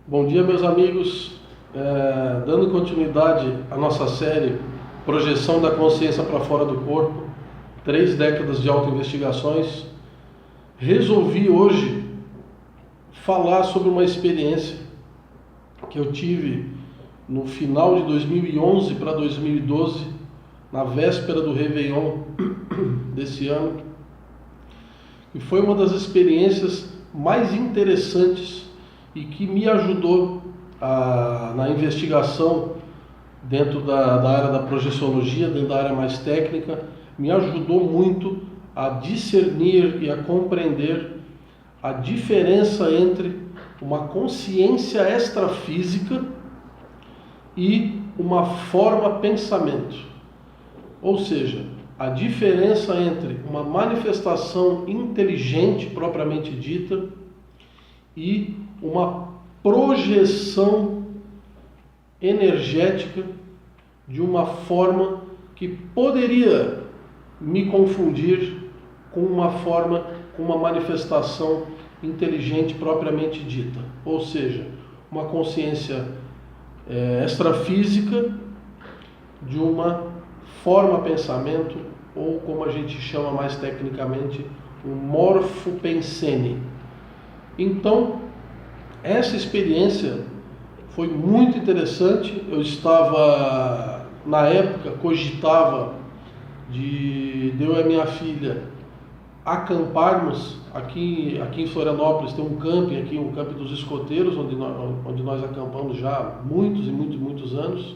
Bom dia, meus amigos. Dando continuidade à nossa série Projeção da Consciência para Fora do Corpo, 3 décadas de autoinvestigações, resolvi hoje falar sobre uma experiência que eu tive no final de 2011 para 2012, na véspera do Réveillon desse ano, e foi uma das experiências mais interessantes e que me ajudou na investigação dentro da área da projeciologia, dentro da área mais técnica, me ajudou muito a discernir e a compreender a diferença entre uma consciência extrafísica e uma forma pensamento. Ou seja, a diferença entre uma manifestação inteligente propriamente dita e uma projeção energética de uma forma que poderia me confundir com uma manifestação inteligente propriamente dita. Ou seja, uma consciência extrafísica de uma forma pensamento, ou como a gente chama mais tecnicamente, um morfopensene. Então, essa experiência foi muito interessante. Eu estava, na época, cogitava de eu e a minha filha acamparmos aqui em Florianópolis. Tem um camping aqui, um camping dos escoteiros, onde nós acampamos já há muitos anos,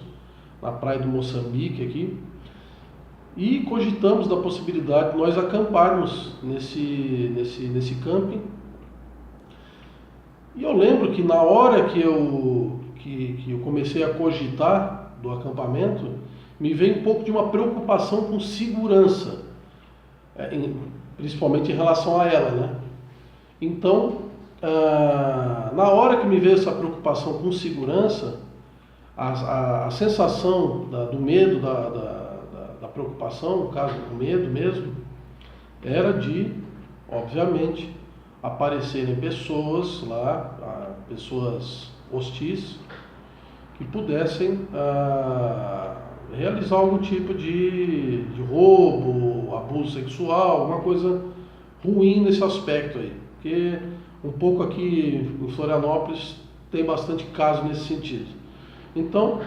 na praia do Moçambique aqui. E cogitamos da possibilidade de nós acamparmos nesse camping. E eu lembro que na hora que eu comecei a cogitar do acampamento, me veio um pouco de uma preocupação com segurança, principalmente em relação a ela, né? Então, na hora que me veio essa preocupação com segurança, a sensação do medo, da preocupação, no caso do medo mesmo, era de, obviamente, aparecerem pessoas lá, pessoas hostis, que pudessem realizar algum tipo de roubo, abuso sexual, alguma coisa ruim nesse aspecto aí. Porque um pouco aqui em Florianópolis tem bastante caso nesse sentido. Então,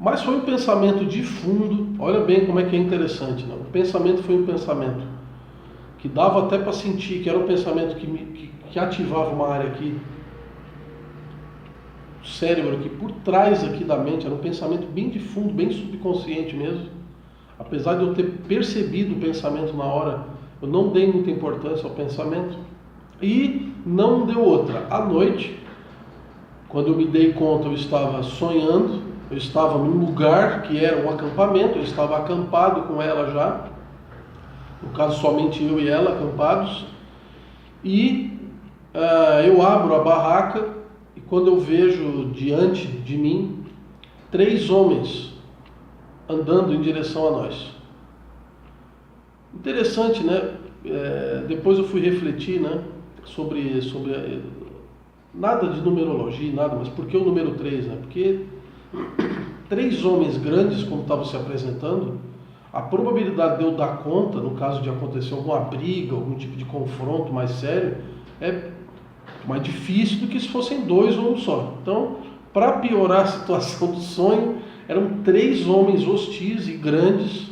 mas foi um pensamento de fundo. Olha bem como é que é interessante, né? O pensamento foi um pensamento que dava até para sentir que era um pensamento que ativava uma área aqui, o cérebro aqui, por trás aqui da mente. Era um pensamento bem de fundo, bem subconsciente mesmo. Apesar de eu ter percebido o pensamento na hora, eu não dei muita importância ao pensamento. E não deu outra. À noite, quando eu me dei conta, eu estava sonhando, eu estava num lugar que era um acampamento, eu estava acampado com ela já, no caso somente eu e ela acampados, e eu abro a barraca e quando eu vejo diante de mim 3 homens andando em direção a nós. Interessante, né? Depois eu fui refletir, né, sobre nada de numerologia, nada, mas por que o número 3, né? Porque 3 homens grandes, como estavam se apresentando, a probabilidade de eu dar conta, no caso de acontecer alguma briga, algum tipo de confronto mais sério, é mais difícil do que se fossem 2 ou um só. Então, para piorar a situação do sonho, eram 3 homens hostis e grandes.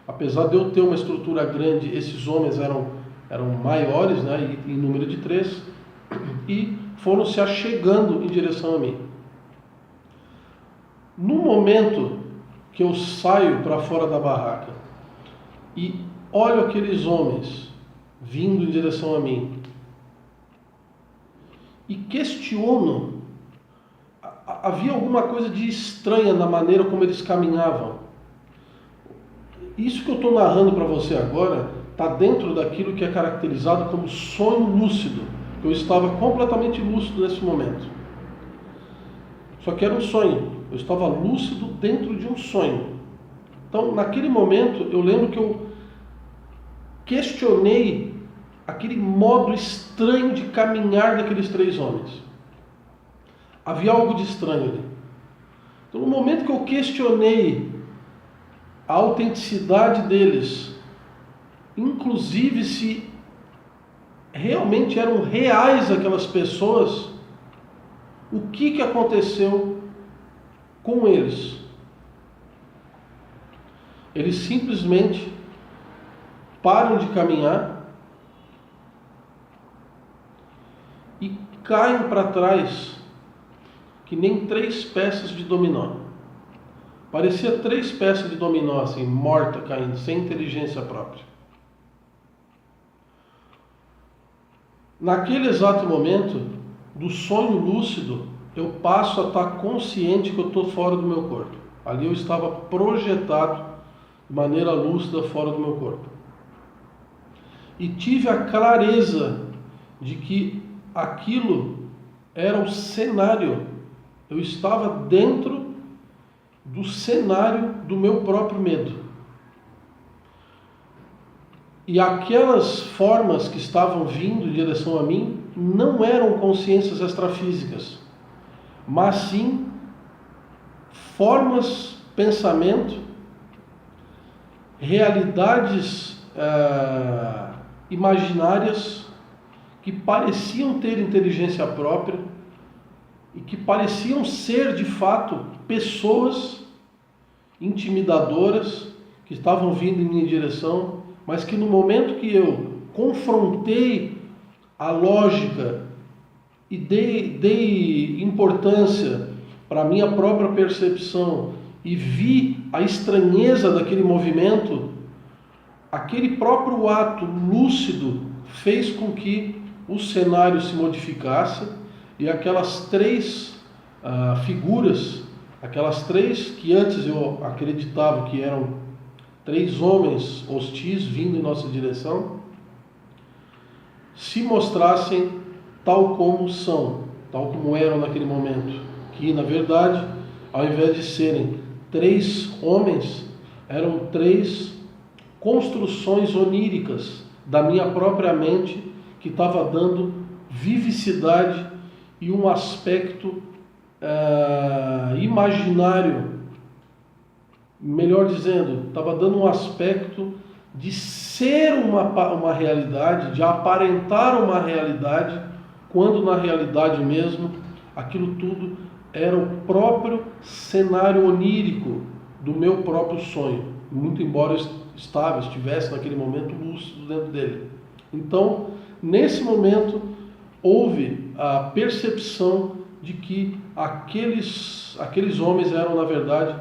Apesar de eu ter uma estrutura grande, esses homens eram maiores, né, em número de 3, e foram se achegando em direção a mim. No momento que eu saio para fora da barraca e olho aqueles homens vindo em direção a mim e questiono, havia alguma coisa de estranha na maneira como eles caminhavam. Isso que eu estou narrando para você agora está dentro daquilo que é caracterizado como sonho lúcido. Eu estava completamente lúcido nesse momento. Só que era um sonho. Eu estava lúcido dentro de um sonho. Então, naquele momento, eu lembro que eu questionei aquele modo estranho de caminhar daqueles 3 homens. Havia algo de estranho ali. Então, no momento que eu questionei a autenticidade deles, inclusive se realmente eram reais aquelas pessoas, o que aconteceu com eles? Eles simplesmente param de caminhar e caem para trás, que nem 3 peças de dominó. Parecia 3 peças de dominó, assim, morta, caindo, sem inteligência própria. Naquele exato momento, do sonho lúcido, eu passo a estar consciente que eu estou fora do meu corpo. Ali eu estava projetado de maneira lúcida fora do meu corpo. E tive a clareza de que aquilo era o cenário. Eu estava dentro do cenário do meu próprio medo. E aquelas formas que estavam vindo em direção a mim não eram consciências extrafísicas, mas sim formas, pensamento, realidades imaginárias que pareciam ter inteligência própria e que pareciam ser de fato pessoas intimidadoras que estavam vindo em minha direção, mas que no momento que eu confrontei a lógica e dei importância para a minha própria percepção e vi a estranheza daquele movimento, aquele próprio ato lúcido fez com que o cenário se modificasse e aquelas 3 figuras, aquelas 3 que antes eu acreditava que eram 3 homens hostis vindo em nossa direção, se mostrassem tal como são, tal como eram naquele momento, que na verdade, ao invés de serem 3 homens, eram 3 construções oníricas da minha própria mente que estava dando vivicidade e um aspecto imaginário, melhor dizendo, estava dando um aspecto de ser uma realidade, de aparentar uma realidade, quando na realidade mesmo aquilo tudo era o próprio cenário onírico do meu próprio sonho, muito embora eu estivesse naquele momento lúcido dentro dele. Então, nesse momento, houve a percepção de que aqueles homens eram, na verdade,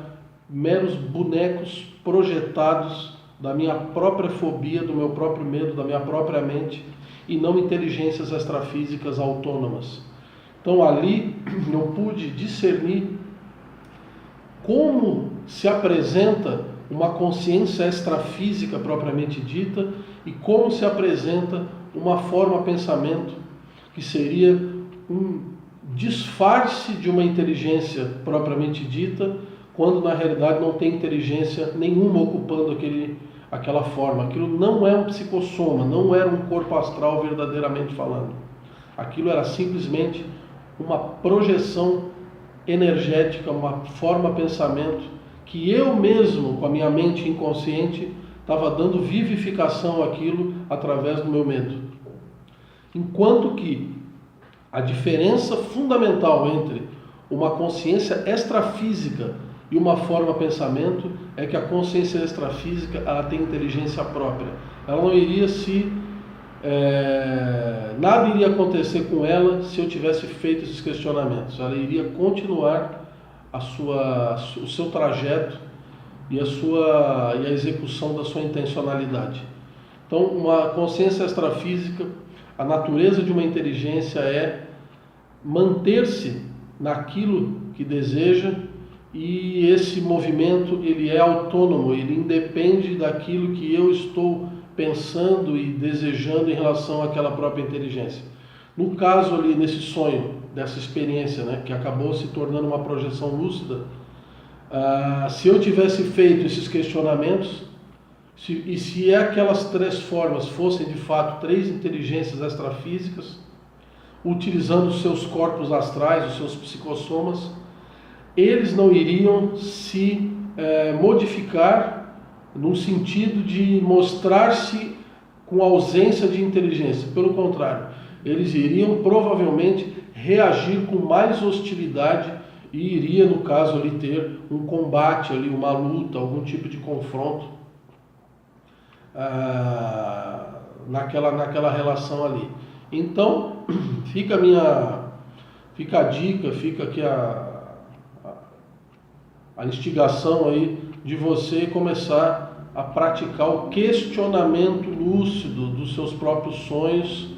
meros bonecos projetados da minha própria fobia, do meu próprio medo, da minha própria mente, e não inteligências extrafísicas autônomas. Então ali eu pude discernir como se apresenta uma consciência extrafísica propriamente dita e como se apresenta uma forma pensamento que seria um disfarce de uma inteligência propriamente dita, quando na realidade não tem inteligência nenhuma ocupando aquela forma. Aquilo não é um psicossoma, não era um corpo astral verdadeiramente falando. Aquilo era simplesmente uma projeção energética, uma forma pensamento que eu mesmo, com a minha mente inconsciente, estava dando vivificação àquilo através do meu medo. Enquanto que a diferença fundamental entre uma consciência extrafísica e uma forma pensamento é que a consciência extrafísica ela tem inteligência própria. Ela não iria nada iria acontecer com ela se eu tivesse feito esses questionamentos. Ela iria continuar o seu trajeto e a execução da sua intencionalidade. Então, uma consciência extrafísica, a natureza de uma inteligência é manter-se naquilo que deseja, e esse movimento ele é autônomo, ele independe daquilo que eu estou pensando e desejando em relação àquela própria inteligência. No caso ali, nesse sonho, dessa experiência, né, que acabou se tornando uma projeção lúcida, se eu tivesse feito esses questionamentos, E se aquelas 3 formas fossem de fato 3 inteligências extrafísicas, utilizando os seus corpos astrais, os seus psicossomas, eles não iriam se modificar no sentido de mostrar-se com ausência de inteligência. Pelo contrário, eles iriam provavelmente reagir com mais hostilidade e iria, no caso ali, ter um combate ali, uma luta, algum tipo de confronto naquela relação ali. Então, fica a dica, fica aqui a instigação aí de você começar a praticar o questionamento lúcido dos seus próprios sonhos,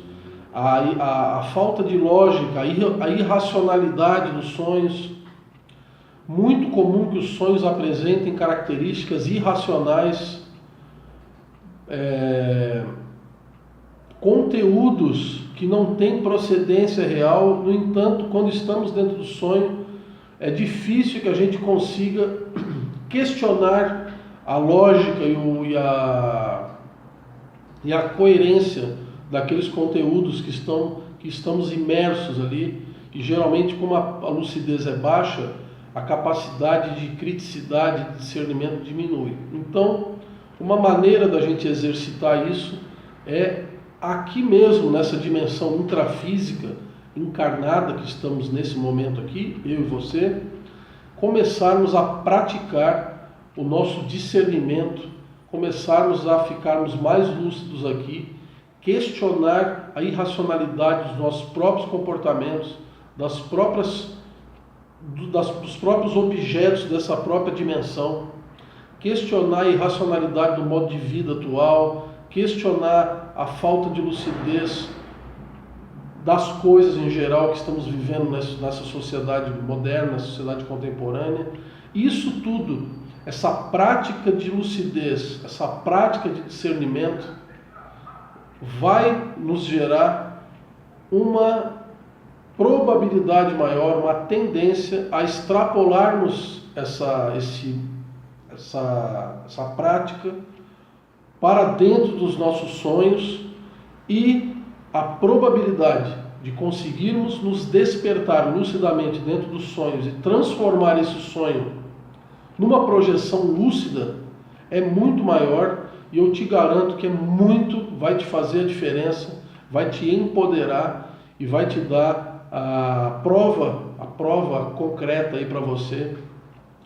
a falta de lógica, a irracionalidade dos sonhos. Muito comum que os sonhos apresentem características irracionais, conteúdos que não têm procedência real. No entanto, quando estamos dentro do sonho, é difícil que a gente consiga questionar a lógica e a coerência daqueles conteúdos que estamos imersos ali. E geralmente, como a lucidez é baixa, a capacidade de criticidade, de discernimento diminui. Então, uma maneira da gente exercitar isso é aqui mesmo, nessa dimensão intrafísica, encarnada que estamos nesse momento aqui, eu e você, começarmos a praticar o nosso discernimento, começarmos a ficarmos mais lúcidos aqui, questionar a irracionalidade dos nossos próprios comportamentos, dos próprios objetos dessa própria dimensão, questionar a irracionalidade do modo de vida atual, questionar a falta de lucidez das coisas em geral que estamos vivendo nessa sociedade moderna, nessa sociedade contemporânea. Isso tudo, essa prática de lucidez, essa prática de discernimento, vai nos gerar uma probabilidade maior, uma tendência a extrapolarmos essa prática para dentro dos nossos sonhos, e a probabilidade de conseguirmos nos despertar lucidamente dentro dos sonhos e transformar esse sonho numa projeção lúcida é muito maior, e eu te garanto que vai te fazer a diferença, vai te empoderar e vai te dar a prova concreta aí para você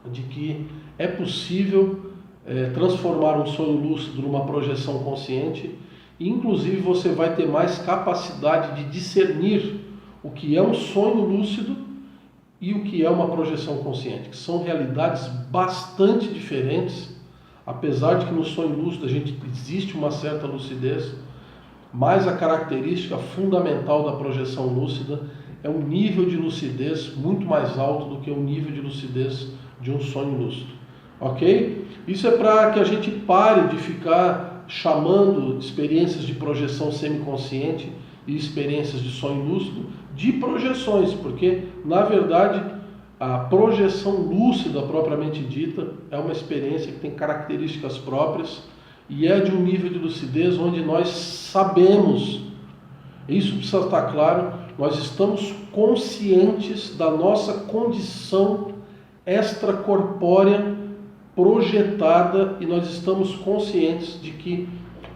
de que é possível transformar um sonho lúcido numa projeção consciente. E inclusive você vai ter mais capacidade de discernir o que é um sonho lúcido e o que é uma projeção consciente, que são realidades bastante diferentes, apesar de que no sonho lúcido existe uma certa lucidez, mas a característica fundamental da projeção lúcida é um nível de lucidez muito mais alto do que o nível de lucidez de um sonho lúcido. Ok? Isso é para que a gente pare de ficar chamando experiências de projeção semiconsciente e experiências de sonho lúcido de projeções, porque, na verdade, a projeção lúcida propriamente dita é uma experiência que tem características próprias e é de um nível de lucidez onde nós sabemos, isso precisa estar claro, nós estamos conscientes da nossa condição extracorpórea projetada, e nós estamos conscientes de que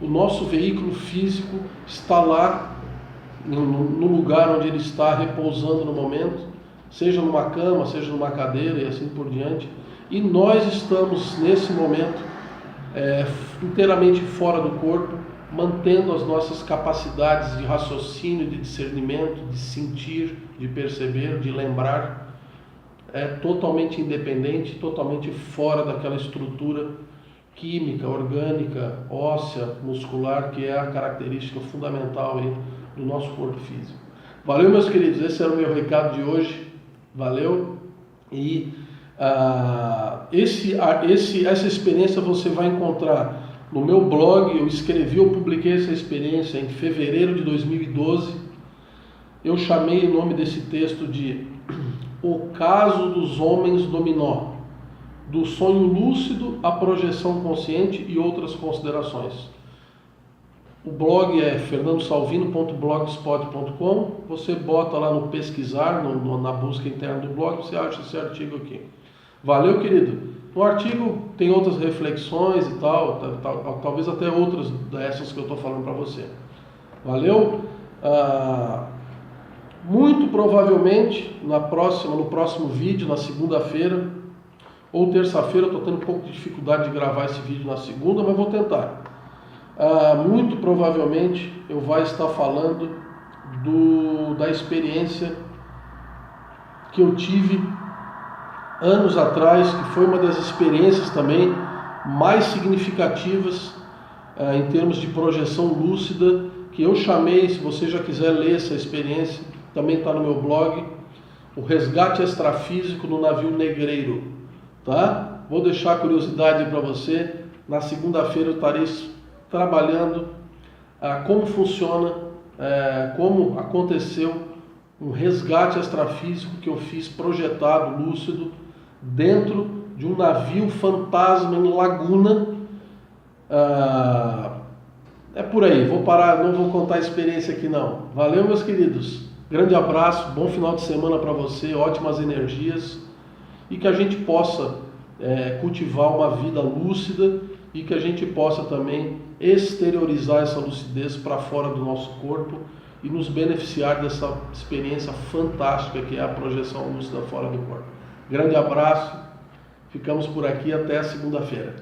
o nosso veículo físico está lá no lugar onde ele está repousando no momento, seja numa cama, seja numa cadeira e assim por diante, e nós estamos nesse momento inteiramente fora do corpo, mantendo as nossas capacidades de raciocínio, de discernimento, de sentir, de perceber, de lembrar, totalmente independente, totalmente fora daquela estrutura química, orgânica, óssea, muscular, que é a característica fundamental aí do nosso corpo físico. Valeu, meus queridos, esse era o meu recado de hoje. Valeu. E essa experiência você vai encontrar no meu blog. Eu publiquei essa experiência em fevereiro de 2012. Eu chamei o nome desse texto de O Caso dos Homens Dominó, do sonho lúcido à projeção consciente e outras considerações. O blog é fernandosalvino.blogspot.com. Você bota lá no pesquisar, na busca interna do blog, você acha esse artigo aqui. Valeu, querido? No artigo tem outras reflexões e tal, talvez até outras dessas que eu estou falando para você. Valeu? Muito provavelmente no próximo vídeo, na segunda-feira ou terça-feira, eu estou tendo um pouco de dificuldade de gravar esse vídeo na segunda, mas vou tentar. Muito provavelmente eu vou estar falando da experiência que eu tive anos atrás, que foi uma das experiências também mais significativas em termos de projeção lúcida, que eu chamei, se você já quiser ler essa experiência, também está no meu blog, o resgate extrafísico no navio negreiro, tá? Vou deixar a curiosidade para você. Na segunda-feira eu estarei trabalhando como funciona, como aconteceu um resgate extrafísico que eu fiz projetado, lúcido, dentro de um navio fantasma em Laguna. É por aí, vou parar, não vou contar a experiência aqui não. Valeu, meus queridos, grande abraço, bom final de semana para você, ótimas energias, e que a gente possa cultivar uma vida lúcida e que a gente possa também exteriorizar essa lucidez para fora do nosso corpo e nos beneficiar dessa experiência fantástica que é a projeção lúcida fora do corpo. Grande abraço, ficamos por aqui, até segunda-feira.